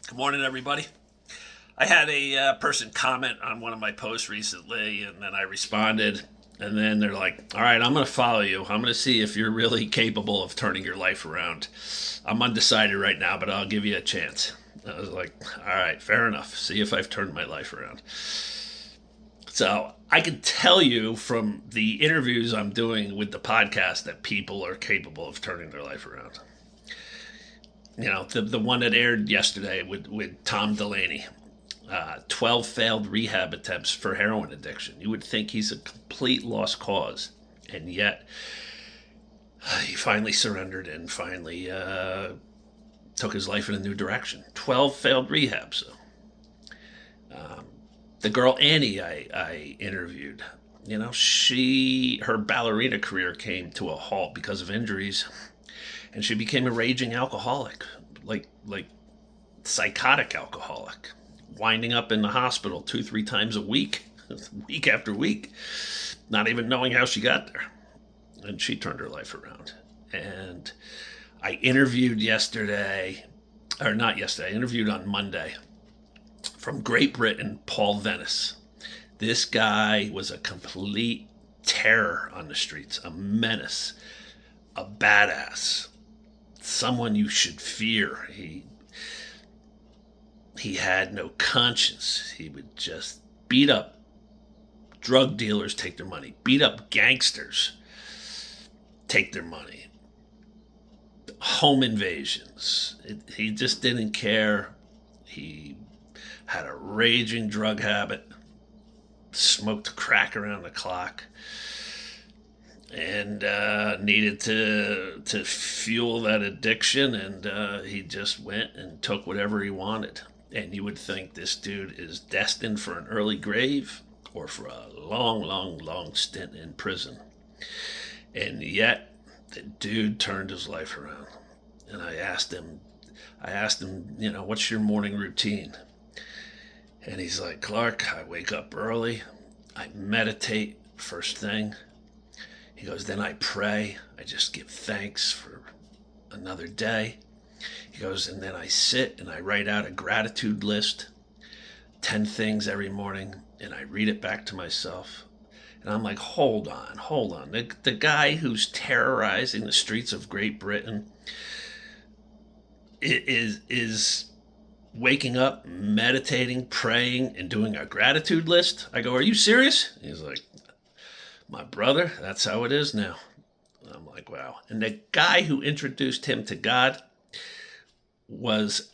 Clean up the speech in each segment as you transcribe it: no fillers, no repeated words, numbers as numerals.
Good morning, everybody. I had a person comment on one of my posts recently, and then I responded. And then they're like, all right, I'm going to follow you. I'm going to see if you're really capable of turning your life around. I'm undecided right now, but I'll give you a chance. I was like, all right, fair enough. See if I've turned my life around. So I can tell you from the interviews I'm doing with the podcast that people are capable of turning their life around. The one that aired yesterday with Tom Delaney. 12 failed rehab attempts for heroin addiction. You would think he's a complete lost cause. And yet, he finally surrendered and finally took his life in a new direction. 12 failed rehabs. The girl Annie I interviewed, her ballerina career came to a halt because of injuries, and she became a raging alcoholic, like psychotic alcoholic, winding up in the hospital 2-3 times a week, week after week, not even knowing how she got there. And she turned her life around. And I interviewed I interviewed on Monday from Great Britain, Paul Venice. This guy was a complete terror on the streets, a menace, a badass, someone you should fear. He had no conscience. He would just beat up drug dealers, take their money, beat up gangsters, take their money, home invasions. He just didn't care. He had a raging drug habit, smoked crack around the clock, and needed to fuel that addiction. And he just went and took whatever he wanted. And you would think this dude is destined for an early grave or for a long, long, long stint in prison. And yet, the dude turned his life around. And I asked him, what's your morning routine? And he's like, Clark, I wake up early. I meditate first thing. He goes, then I pray. I just give thanks for another day. He goes, and then I sit and I write out a gratitude list, 10 things every morning, and I read it back to myself. And I'm like, hold on. The guy who's terrorizing the streets of Great Britain is waking up, meditating, praying, and doing a gratitude list. I go, are you serious? He's like, my brother, that's how it is now. I'm like, wow. And the guy who introduced him to God was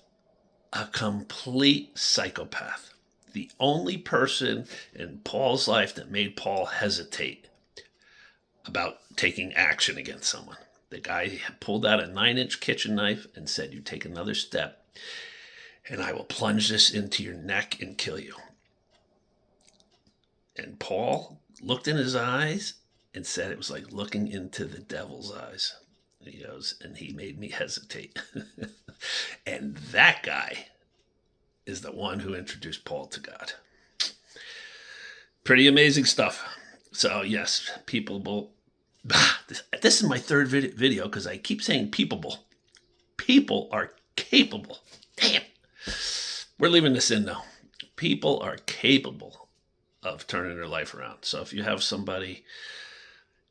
a complete psychopath. The only person in Paul's life that made Paul hesitate about taking action against someone. The guy pulled out a 9-inch kitchen knife and said, you take another step and I will plunge this into your neck and kill you. And Paul looked in his eyes and said it was like looking into the devil's eyes. He goes, and he made me hesitate. And that guy is the one who introduced Paul to God. Pretty amazing stuff. So yes, people. This is my third video because I keep saying peopleable. People are capable. Damn. We're leaving this in though. People are capable of turning their life around. So if you have somebody,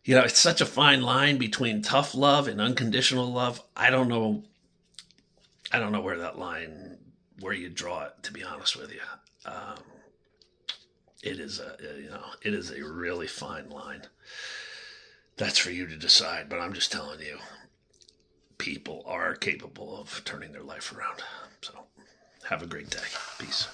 it's such a fine line between tough love and unconditional love. I don't know where that line, where you draw it, to be honest with you. It is a really fine line. That's for you to decide, but I'm just telling you, people are capable of turning their life around. So have a great day. Peace.